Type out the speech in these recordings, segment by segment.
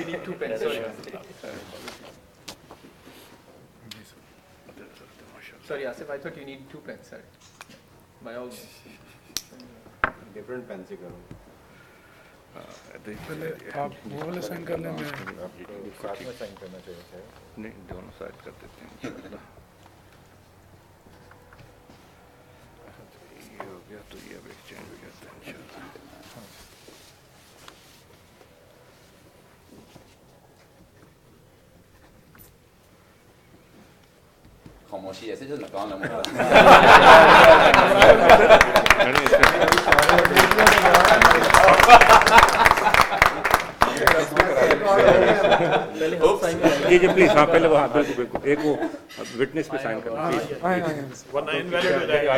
need 2 pens. Sorry. Sorry, Asif, I thought you need 2 pens. Sorry. My all different pens से करूँ. आप वो वाले साइन कर लें, मैं साथ में साइन करना चाहिए. नहीं, दोनों साइड कर देते हैं इंशाल्लाह. ये हो गया तो ये अब एक्सचेंज हो जाता है इंशाल्लाह. खामोशी ऐसे जो नकान है जी जी प्लीज. हाँ पहले वहाँ बिल्कुल एक वो विटनेस पे साइन करना प्लीज. वरना इनवैलिड हो जाएगा.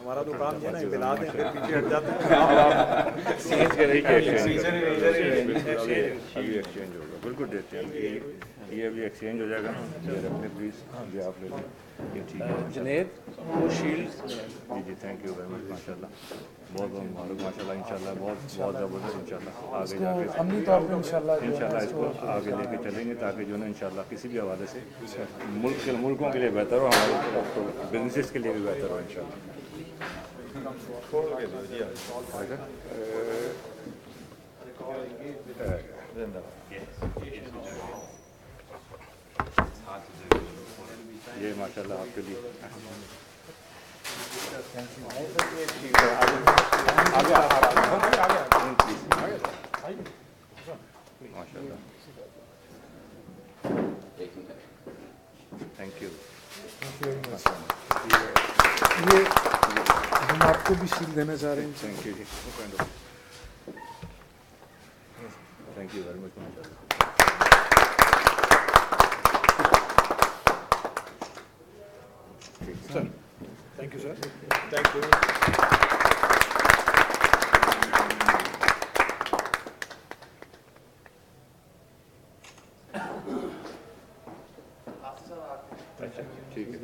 हमारा तो काम ये ना मिला दें फिर पीछे हट जाते हैं. एक्सचेंज होगा. बिल्कुल देते हैं. ये अभी एक्सचेंज हो जाएगा. ये रखने प्लीज. ये आप ले लें. ये ठीक है जुनेद वो शील्ड. जी जी थैंक यू वेरी मच. माशाल्लाह बहुत बहुत मुबारक. माशाल्लाह इंशाल्लाह बहुत बहुत ज़बरदस्त. इंशाल्लाह आगे जाके अमनी तौर पे इंशाल्लाह इसको आगे लेके चलेंगे ताकि जो है ना इंशाल्लाह किसी भी हवाले से मुल्कों के लिए बेहतर हो, हमारे बिजनेस के लिए भी बेहतर हो इंशाल्लाह. ये माशाल्लाह आपके लिए माशाल्लाह. Thank you. ये हम आपको भी शील्ड देना चाह रहे हैं. थैंक यू जी. Thank you very much. माशाल्लाह. Sir thank you sir. Thank you. ठीक है.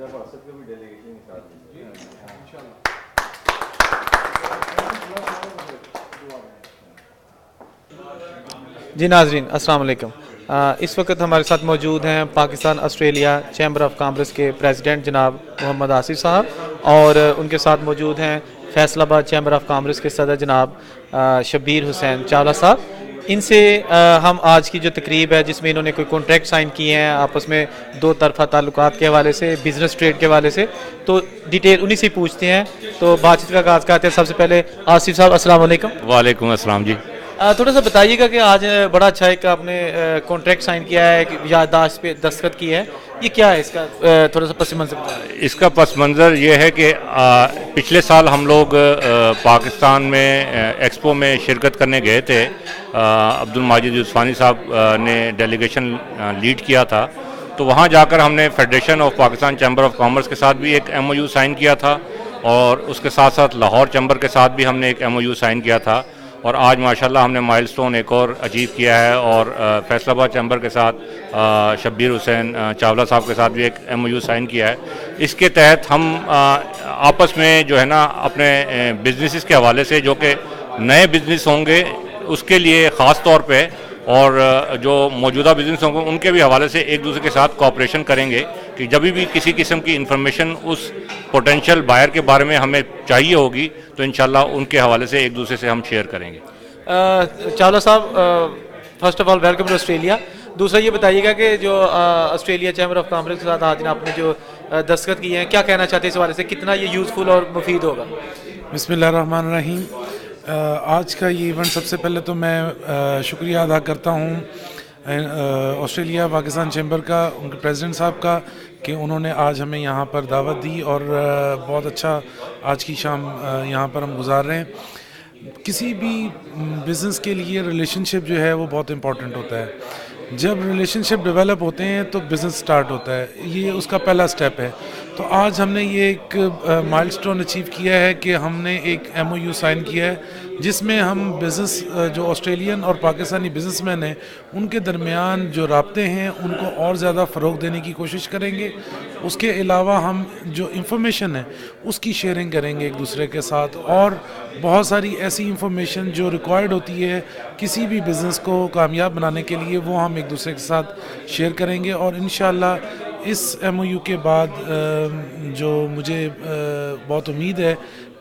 जी नाजरीन अस्सलाम वालेकुम. इस वक्त हमारे साथ मौजूद हैं Pakistan Australia chamber of commerce के प्रेसिडेंट जनाब मोहम्मद आसिफ साहब, और उनके साथ मौजूद हैं फैसलाबाद चैम्बर ऑफ कॉमर्स के सदर जनाब शब्बीर हुसैन चावला साहब. इनसे हम आज की जो तकरीब है जिसमें इन्होंने कोई कॉन्ट्रैक्ट साइन किए हैं आपस में दो तरफा ताल्लुकात के हवाले से, बिज़नेस ट्रेड के हवाले से, तो डिटेल उन्हीं से पूछते हैं. तो बातचीत का आगाज़ करते हैं. सबसे पहले आसिफ साहब अस्सलाम वालेकुम. वालेकुम अस्सलाम जी. थोड़ा सा बताइएगा कि आज बड़ा अच्छा एक आपने कॉन्ट्रैक्ट साइन किया है, याददाश्त पे दस्तखत की है, ये क्या है इसका थोड़ा सा पस मंज़र बताइए. इसका पस मंज़र ये है कि पिछले साल हम लोग पाकिस्तान में एक्सपो में शिरकत करने गए थे. अब्दुल माजिद यूसुफ़ानी साहब ने डेलीगेशन लीड किया था. तो वहाँ जाकर हमने federation of Pakistan chamber of commerce के साथ भी एक MOU साइन किया था, और उसके साथ साथ लाहौर चैम्बर के साथ भी हमने एक MOU साइन किया था. और आज माशाल्लाह हमने माइलस्टोन एक और अचीव किया है, और फैसलाबाद चैम्बर के साथ शब्बीर हुसैन चावला साहब के साथ भी एक MOU साइन किया है. इसके तहत हम आपस में जो है ना अपने बिजनेसेस के हवाले से जो कि नए बिजनेस होंगे उसके लिए ख़ास तौर पे, और जो मौजूदा बिजनेस होंगे उनके भी हवाले से एक दूसरे के साथ कोऑपरेशन करेंगे कि जब भी किसी किस्म की इंफॉर्मेशन उस पोटेंशियल बायर के बारे में हमें चाहिए होगी तो इंशाल्लाह उनके हवाले से एक दूसरे से हम शेयर करेंगे. चावला साहब first of all welcome to Australia. दूसरा ये बताइएगा कि जो ऑस्ट्रेलिया चैम्बर ऑफ कॉमर्स के साथ आज आपने जो दस्तखत किए हैं, क्या कहना चाहते हैं इस हवाले से, कितना ये यूज़फुल और मुफीद होगा? बिस्मिल्लाहिर्रहमानिर्रहीम. आज का ये इवेंट सबसे पहले तो मैं शुक्रिया अदा करता हूँ ऑस्ट्रेलिया पाकिस्तान चैम्बर का, उनके प्रेसिडेंट साहब का, कि उन्होंने आज हमें यहाँ पर दावत दी और बहुत अच्छा आज की शाम यहाँ पर हम गुजार रहे हैं. किसी भी बिज़नेस के लिए रिलेशनशिप जो है वो बहुत इम्पोर्टेंट होता है। जब रिलेशनशिप डेवलप होते हैं तो बिज़नेस स्टार्ट होता है, ये उसका पहला स्टेप है। तो आज हमने ये एक माइलस्टोन अचीव किया है कि हमने एक MOU साइन किया है जिसमें हम बिज़नेस जो ऑस्ट्रेलियन और पाकिस्तानी बिज़नेसमैन हैं उनके दरमियान जो राब्ते हैं उनको और ज़्यादा फ़रोग़ देने की कोशिश करेंगे। उसके अलावा हम जो इंफॉर्मेशन है उसकी शेयरिंग करेंगे एक दूसरे के साथ, और बहुत सारी ऐसी इंफॉर्मेशन जो रिक्वायर्ड होती है किसी भी बिज़नेस को कामयाब बनाने के लिए वो हम एक दूसरे के साथ शेयर करेंगे। और इंशाल्लाह इस MOU के बाद जो मुझे बहुत उम्मीद है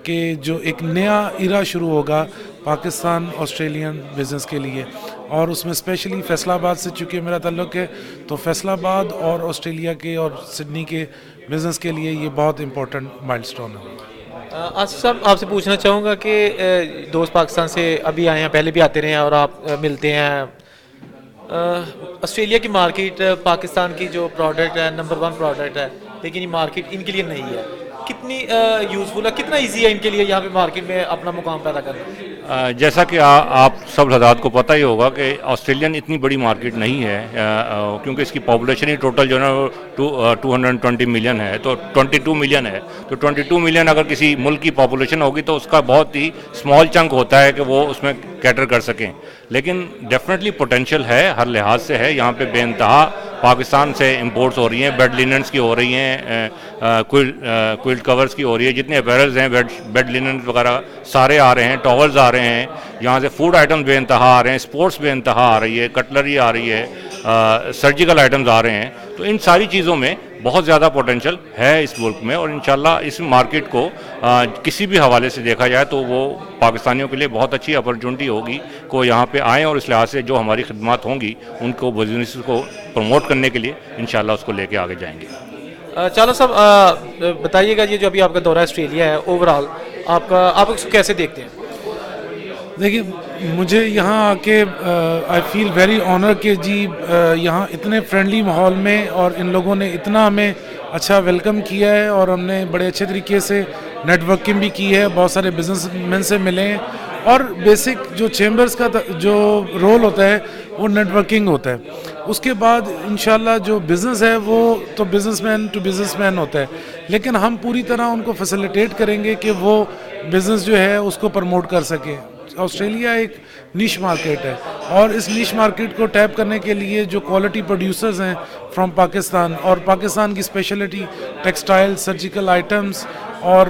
कि जो एक नया इरा शुरू होगा पाकिस्तान ऑस्ट्रेलियन बिज़नेस के लिए, और उसमें स्पेशली फैसलाबाद से चूँकि मेरा ताल्लुक़ है तो फैसलाबाद और ऑस्ट्रेलिया के और सिडनी के बिज़नेस के लिए ये बहुत इम्पोर्टेंट माइलस्टोन है। आसिफ साहब, आपसे पूछना चाहूँगा कि दोस्त पाकिस्तान से अभी आए हैं, पहले भी आते रहे हैं और आप मिलते हैं। ऑस्ट्रेलिया की मार्केट पाकिस्तान की जो प्रोडक्ट है नंबर 1 प्रोडक्ट है, लेकिन ये मार्केट इनके लिए नहीं है। कितनी यूज़फुल है, कितना इजी है इनके लिए यहाँ पे मार्केट में अपना मुकाम पैदा करना? जैसा कि आप सब हज़रात को पता ही होगा कि ऑस्ट्रेलियन इतनी बड़ी मार्केट नहीं है, क्योंकि इसकी पॉपुलेशन ही टोटल जो है ना 220 मिलियन है, तो 22 मिलियन है। तो 22 मिलियन अगर किसी मुल्क की पॉपुलेशन होगी तो उसका बहुत ही स्मॉल चंक होता है कि वो उसमें कैटर कर सकें। लेकिन डेफिनेटली पोटेंशियल है, हर लिहाज से है। यहाँ पे बेइंतहा पाकिस्तान से इंपोर्ट्स हो रही हैं, बेड लिनन्स की हो रही हैं, क्विल्ट कवर्स की हो रही है, जितने अपैरल्स हैं बेड लिनन्स वगैरह सारे आ रहे हैं, टॉवल्स आ रहे हैं, यहाँ से फूड आइटम्स बेइंतहा आ रहे हैं, स्पोर्ट्स बेइंतहा आ रही है, कटलरी आ रही है, सर्जिकल आइटम्स आ रहे हैं। तो इन सारी चीज़ों में बहुत ज़्यादा पोटेंशियल है इस मुल्क में, और इंशाल्लाह इस मार्केट को किसी भी हवाले से देखा जाए तो वो पाकिस्तानियों के लिए बहुत अच्छी अपॉर्चुनिटी होगी को यहाँ पे आएँ, और इस लिहाज से जो हमारी खिदमत होंगी उनको बिजनेस को प्रमोट करने के लिए इंशाल्लाह उसको लेके आगे जाएंगे। चलो साहब, बताइएगा ये जो अभी आपका दौरा ऑस्ट्रेलिया है, ओवरऑल आप उसको कैसे देखते हैं? देखिए, मुझे यहाँ आके आई फील वेरी ऑनर कि जी यहाँ इतने फ्रेंडली माहौल में और इन लोगों ने इतना हमें अच्छा वेलकम किया है, और हमने बड़े अच्छे तरीके से नेटवर्किंग भी की है, बहुत सारे बिजनेसमैन से मिले हैं। और बेसिक जो चेम्बर्स का जो रोल होता है वो नेटवर्किंग होता है। उसके बाद इंशाल्लाह जो बिज़नेस है वो तो बिज़नेसमैन टू बिज़नेसमैन होता है, लेकिन हम पूरी तरह उनको फैसिलिटेट करेंगे कि वो बिज़नेस जो है उसको प्रमोट कर सके। ऑस्ट्रेलिया एक निश मार्केट है, और इस निश मार्केट को टैप करने के लिए जो क्वालिटी प्रोड्यूसर्स हैं फ्रॉम पाकिस्तान, और पाकिस्तान की स्पेशलिटी टेक्सटाइल, सर्जिकल आइटम्स और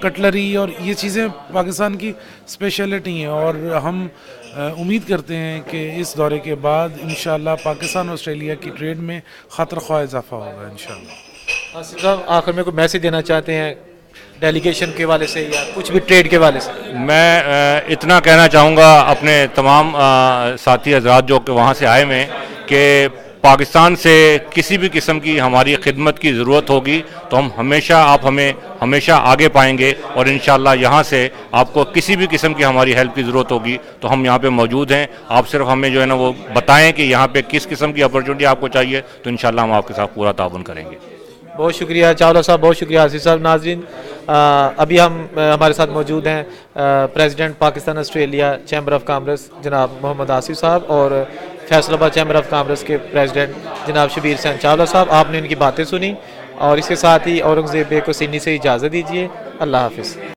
कटलरी, और ये चीज़ें पाकिस्तान की स्पेशलिटी हैं। और हम उम्मीद करते हैं कि इस दौरे के बाद इंशाल्लाह पाकिस्तान ऑस्ट्रेलिया की ट्रेड में खतर ख्वाह इजाफा होगा इंशाल्लाह। आसिफ साहब, आखिर में कोई मैसेज देना चाहते हैं डेलीगेशन के वाले से या कुछ भी ट्रेड के वाले से? मैं इतना कहना चाहूँगा अपने तमाम साथी हजरात जो कि वहाँ से आए हुए हैं कि पाकिस्तान से किसी भी किस्म की हमारी खिदमत की ज़रूरत होगी तो आप हमें हमेशा आगे पाएंगे, और इंशाल्लाह यहाँ से आपको किसी भी किस्म की हमारी हेल्प की ज़रूरत होगी तो हम यहाँ पे मौजूद हैं। आप सिर्फ हमें जो है ना वो बताएं कि यहाँ पे किस किस्म की अपॉर्चुनिटी आपको चाहिए, तो इंशाल्लाह हम आपके साथ पूरा ताउन करेंगे। बहुत शुक्रिया चावला साहब, बहुत शुक्रिया आसिफ साहब। नाज़रीन, अभी हमारे साथ मौजूद हैं president Pakistan Australia chamber of commerce जनाब मोहम्मद आसिफ साहब, और फैसलाबाद चैम्बर ऑफ कॉमर्स के प्रेसिडेंट जनाब शबीर हुसैन चावला साहब। आपने इनकी बातें सुनी, और इसके साथ ही औरंगज़ेब को सिडनी से इजाज़त दीजिए। अल्लाह हाफिज़।